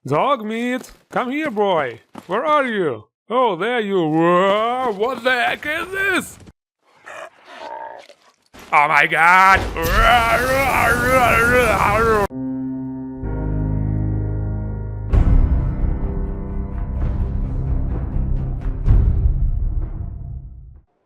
Dogmeat, come here, boy. Where are you? Oh, there you were. What the heck is this? Oh my god!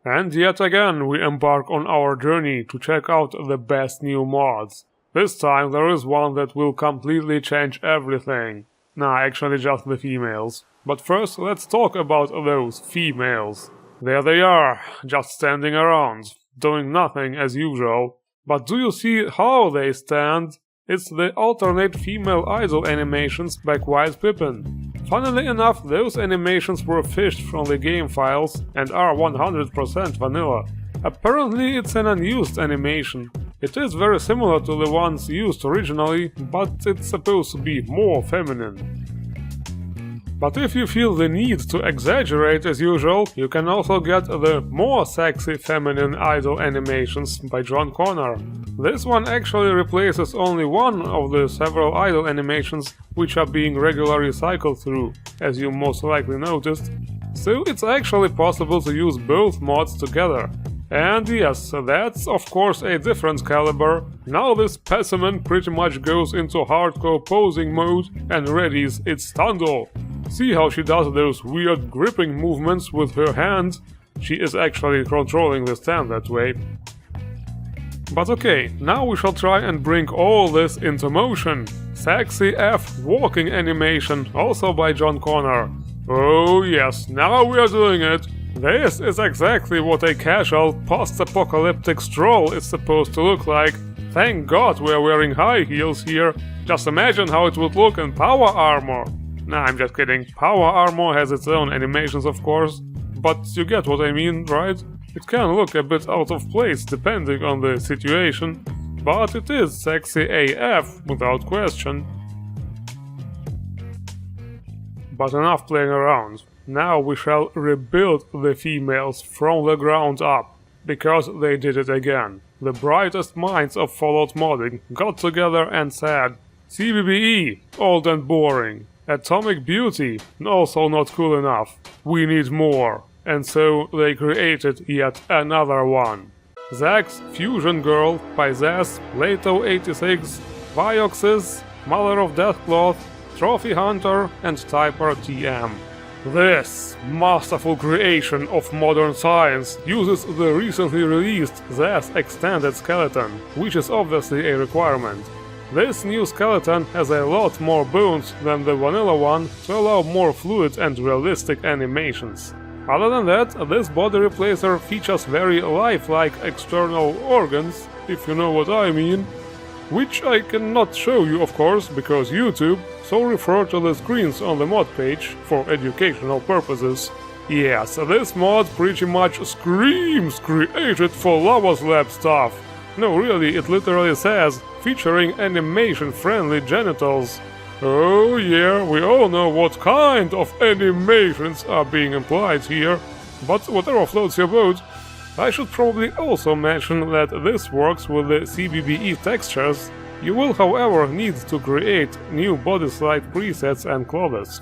And yet again we embark on our journey to check out the best new mods. This time there is one that will completely change everything. Nah, actually just the females. But first let's talk about those females. There they are, just standing around, doing nothing as usual. But do you see how they stand? It's the alternate female idol animations by QuietPippin. Funnily enough, those animations were fished from the game files and are 100% vanilla. Apparently it's an unused animation. It is very similar to the ones used originally, but it's supposed to be more feminine. But if you feel the need to exaggerate as usual, you can also get the more sexy feminine idol animations by John Connor. This one actually replaces only one of the several idol animations which are being regularly cycled through, as you most likely noticed. So it's actually possible to use both mods together. And yes, that's of course a different caliber. Now this specimen pretty much goes into hardcore posing mode and readies its stundle. See how she does those weird gripping movements with her hand? She is actually controlling the stand that way. But okay, now we shall try and bring all this into motion. Sexy F walking animation, also by John Connor. Oh yes, now we are doing it! This is exactly what a casual, post-apocalyptic stroll is supposed to look like. Thank God we're wearing high heels here. Just imagine how it would look in power armor. Nah, I'm just kidding. Power armor has its own animations, of course. But you get what I mean, right? It can look a bit out of place depending on the situation. But it is sexy AF, without question. But enough playing around. Now we shall rebuild the females from the ground up, because they did it again. The brightest minds of Fallout modding got together and said, CBBE, old and boring. Atomic Beauty, also not cool enough. We need more. And so they created yet another one. Zach's Fusion Girl by ZaZ, Lato86, Vioxys, Mother of Deathcloth, Trophy Hunter, and Typer TM. This masterful creation of modern science uses the recently released ZaZ-Extended-Skeleton, which is obviously a requirement. This new skeleton has a lot more bones than the vanilla one to allow more fluid and realistic animations. Other than that, this body replacer features very lifelike external organs, if you know what I mean. Which I cannot show you, of course, because YouTube, so refer to the screens on the mod page for educational purposes. Yes, this mod pretty much screams created for Lava's Lab stuff. No, really, it literally says, featuring animation-friendly genitals. Oh yeah, we all know what kind of animations are being implied here, but whatever floats your boat. I should probably also mention that this works with the CBBE textures. You will, however, need to create new body slide presets and clothes.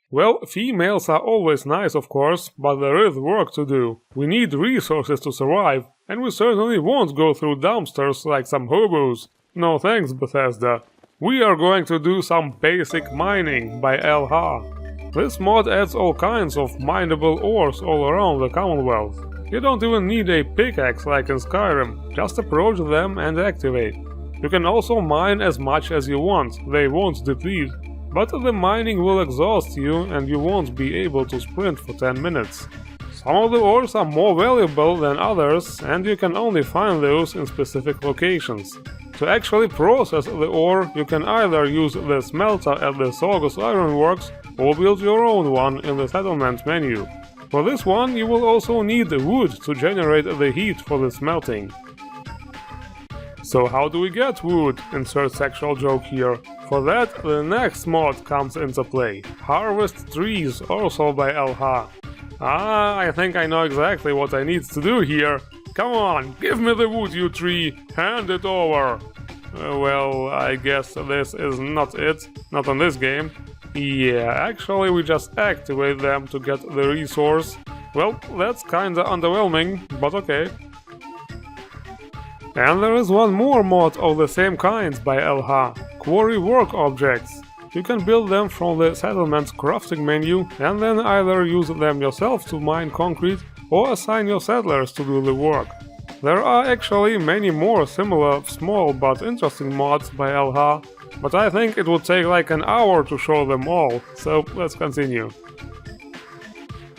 Well, females are always nice, of course, but there is work to do. We need resources to survive, and we certainly won't go through dumpsters like some hobos. No thanks, Bethesda. We are going to do some basic mining by LH. This mod adds all kinds of mineable ores all around the Commonwealth. You don't even need a pickaxe like in Skyrim, just approach them and activate. You can also mine as much as you want, they won't deplete. But the mining will exhaust you and you won't be able to sprint for 10 minutes. Some of the ores are more valuable than others and you can only find those in specific locations. To actually process the ore, you can either use the smelter at the Sorgus Ironworks or build your own one in the settlement menu. For this one, you will also need wood to generate the heat for the smelting. So how do we get wood? Insert sexual joke here. For that, the next mod comes into play. Harvest trees, also by LH. Ah, I think I know exactly what I need to do here. Come on, give me the wood, you tree, hand it over. Well, I guess this is not it. Not on this game. Yeah, actually we just activate them to get the resource. Well, that's kinda underwhelming, but okay. And there is one more mod of the same kind by LH, Quarry work objects. You can build them from the settlement's crafting menu and then either use them yourself to mine concrete or assign your settlers to do the work. There are actually many more similar, small but interesting mods by LH, but I think it would take like an hour to show them all, so let's continue.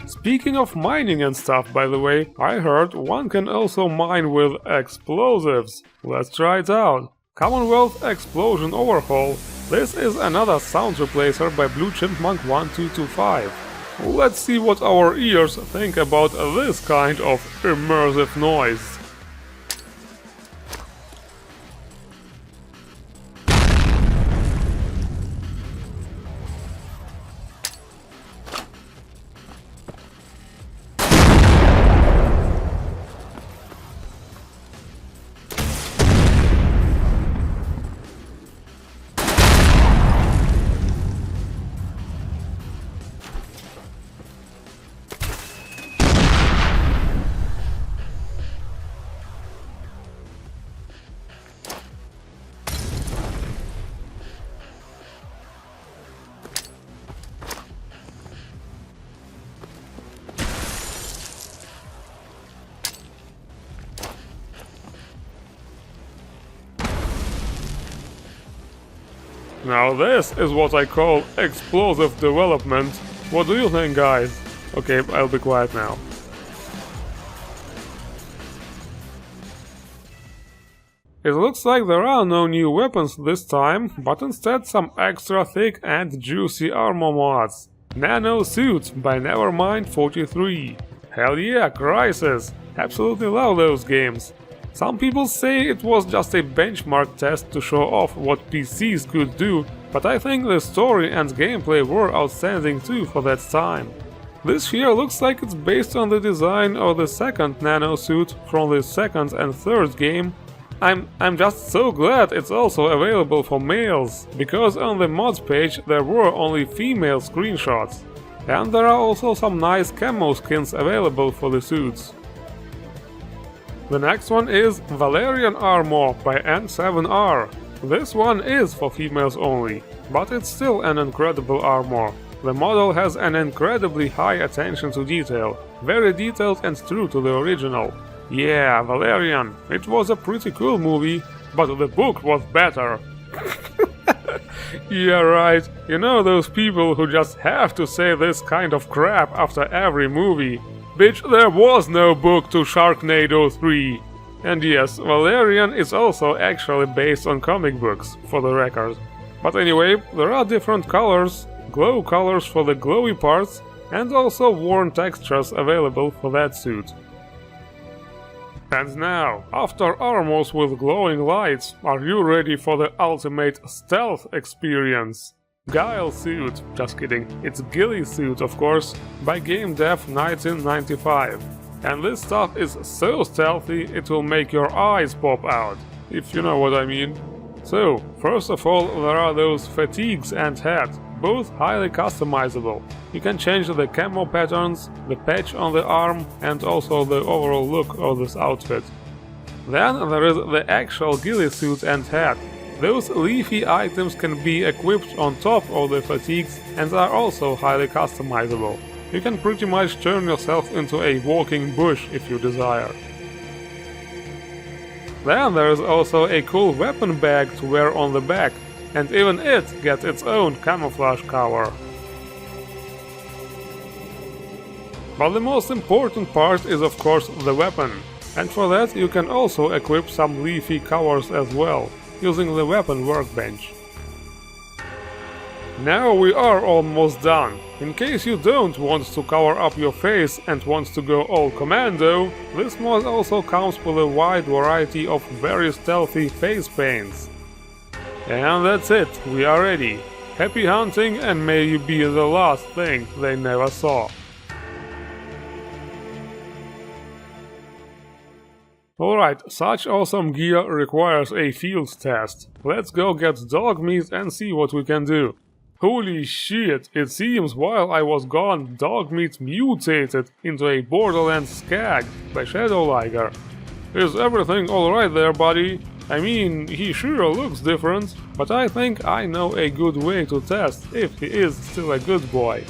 Speaking of mining and stuff, by the way, I heard one can also mine with explosives. Let's try it out. Commonwealth Explosion Overhaul. This is another sound replacer by bluechipmunk 1225. Let's see what our ears think about this kind of immersive noise. Now this is what I call explosive development. What do you think, guys? Okay, I'll be quiet now. It looks like there are no new weapons this time, but instead some extra thick and juicy armor mods. Nano Suit by Nevermind43. Hell yeah, Crisis! Absolutely love those games. Some people say it was just a benchmark test to show off what PCs could do, but I think the story and gameplay were outstanding too for that time. This here looks like it's based on the design of the second Nano Suit from the second and third game. I'm just so glad it's also available for males, because on the mods page there were only female screenshots. And there are also some nice camo skins available for the suits. The next one is Valerian Armor by N7R. This one is for females only, but it's still an incredible armor. The model has an incredibly high attention to detail, very detailed and true to the original. Yeah, Valerian, it was a pretty cool movie, but the book was better. Yeah, right, you know those people who just have to say this kind of crap after every movie. Bitch, there was no book to Sharknado 3. And yes, Valerian is also actually based on comic books, for the record. But anyway, there are different colors, glow colors for the glowy parts, and also worn textures available for that suit. And now, after armors with glowing lights, are you ready for the ultimate stealth experience? Guile Suit, just kidding, it's Ghillie Suit of course, by GameDev 1995. And this stuff is so stealthy it will make your eyes pop out, if you know what I mean. So, first of all there are those fatigues and hat, both highly customizable. You can change the camo patterns, the patch on the arm and also the overall look of this outfit. Then there is the actual Ghillie Suit and hat. Those leafy items can be equipped on top of the fatigues and are also highly customizable. You can pretty much turn yourself into a walking bush if you desire. Then there is also a cool weapon bag to wear on the back, and even it gets its own camouflage cover. But the most important part is of course the weapon, and for that you can also equip some leafy covers as well, using the weapon workbench. Now we are almost done. In case you don't want to cover up your face and want to go all commando, this mod also comes with a wide variety of very stealthy face paints. And that's it, we are ready. Happy hunting and may you be the last thing they never saw. Alright, such awesome gear requires a field test. Let's go get Dogmeat and see what we can do. Holy shit, it seems while I was gone, Dogmeat mutated into a Borderlands Skag by Shadowliger. Is everything alright there, buddy? I mean, he sure looks different, but I think I know a good way to test if he is still a good boy.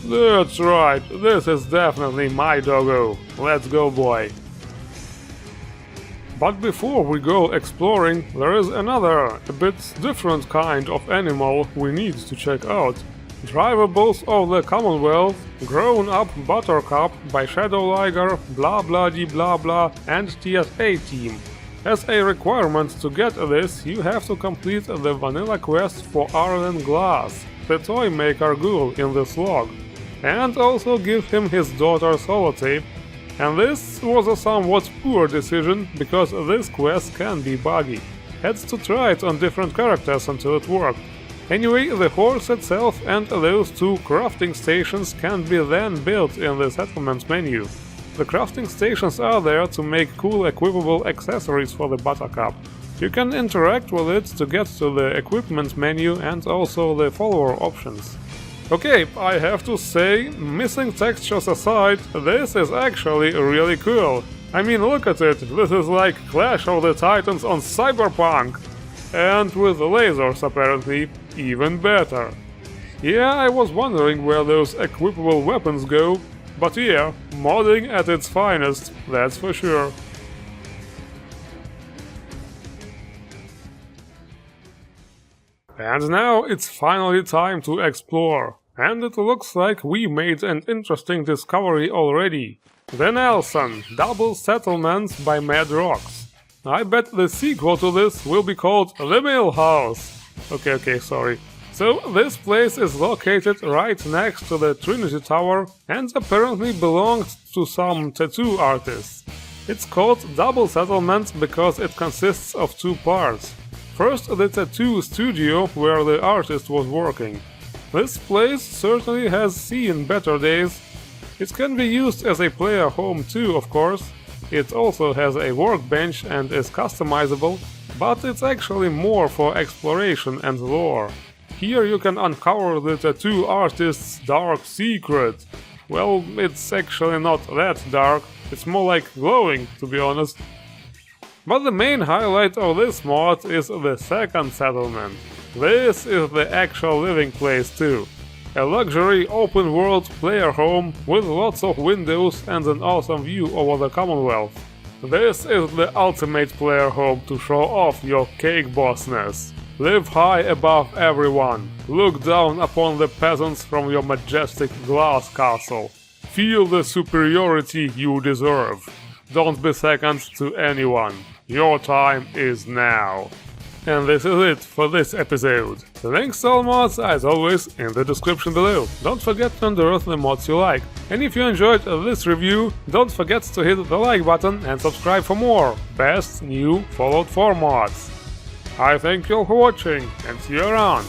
That's right, this is definitely my doggo. Let's go, boy. But before we go exploring, there is another, a bit different kind of animal we need to check out. Driveables of the Commonwealth, GrownUp Buttercup by Shadowliger, blah blah de blah blah, and TSA team. As a requirement to get this, you have to complete the vanilla quest for Arlen Glass, the toy maker ghoul in this log, and also give him his daughter's holotape. And this was a somewhat poor decision, because this quest can be buggy. Had to try it on different characters until it worked. Anyway, the horse itself and those two crafting stations can be then built in the settlement menu. The crafting stations are there to make cool equipable accessories for the Buttercup. You can interact with it to get to the equipment menu and also the follower options. Okay, I have to say, missing textures aside, this is actually really cool. I mean, look at it, this is like Clash of the Titans on Cyberpunk! And with lasers apparently, even better. Yeah, I was wondering where those equipable weapons go, but yeah, modding at its finest, that's for sure. And now it's finally time to explore. And it looks like we made an interesting discovery already. The Nelson, Double Settlement by Mad Rocks. I bet the sequel to this will be called The Mill House. Okay, sorry. So this place is located right next to the Trinity Tower and apparently belonged to some tattoo artists. It's called Double Settlement because it consists of two parts. First, the tattoo studio where the artist was working. This place certainly has seen better days. It can be used as a player home too, of course. It also has a workbench and is customizable, but it's actually more for exploration and lore. Here you can uncover the tattoo artist's dark secret. Well, it's actually not that dark, it's more like glowing, to be honest. But the main highlight of this mod is the second settlement. This is the actual living place too. A luxury open-world player home with lots of windows and an awesome view over the Commonwealth. This is the ultimate player home to show off your cake bossness. Live high above everyone. Look down upon the peasants from your majestic glass castle. Feel the superiority you deserve. Don't be second to anyone. Your time is now. And this is it for this episode. The links to all mods, as always, in the description below. Don't forget to unearth the mods you like. And if you enjoyed this review, don't forget to hit the like button and subscribe for more best new Fallout 4 mods. I thank you all for watching, and see you around.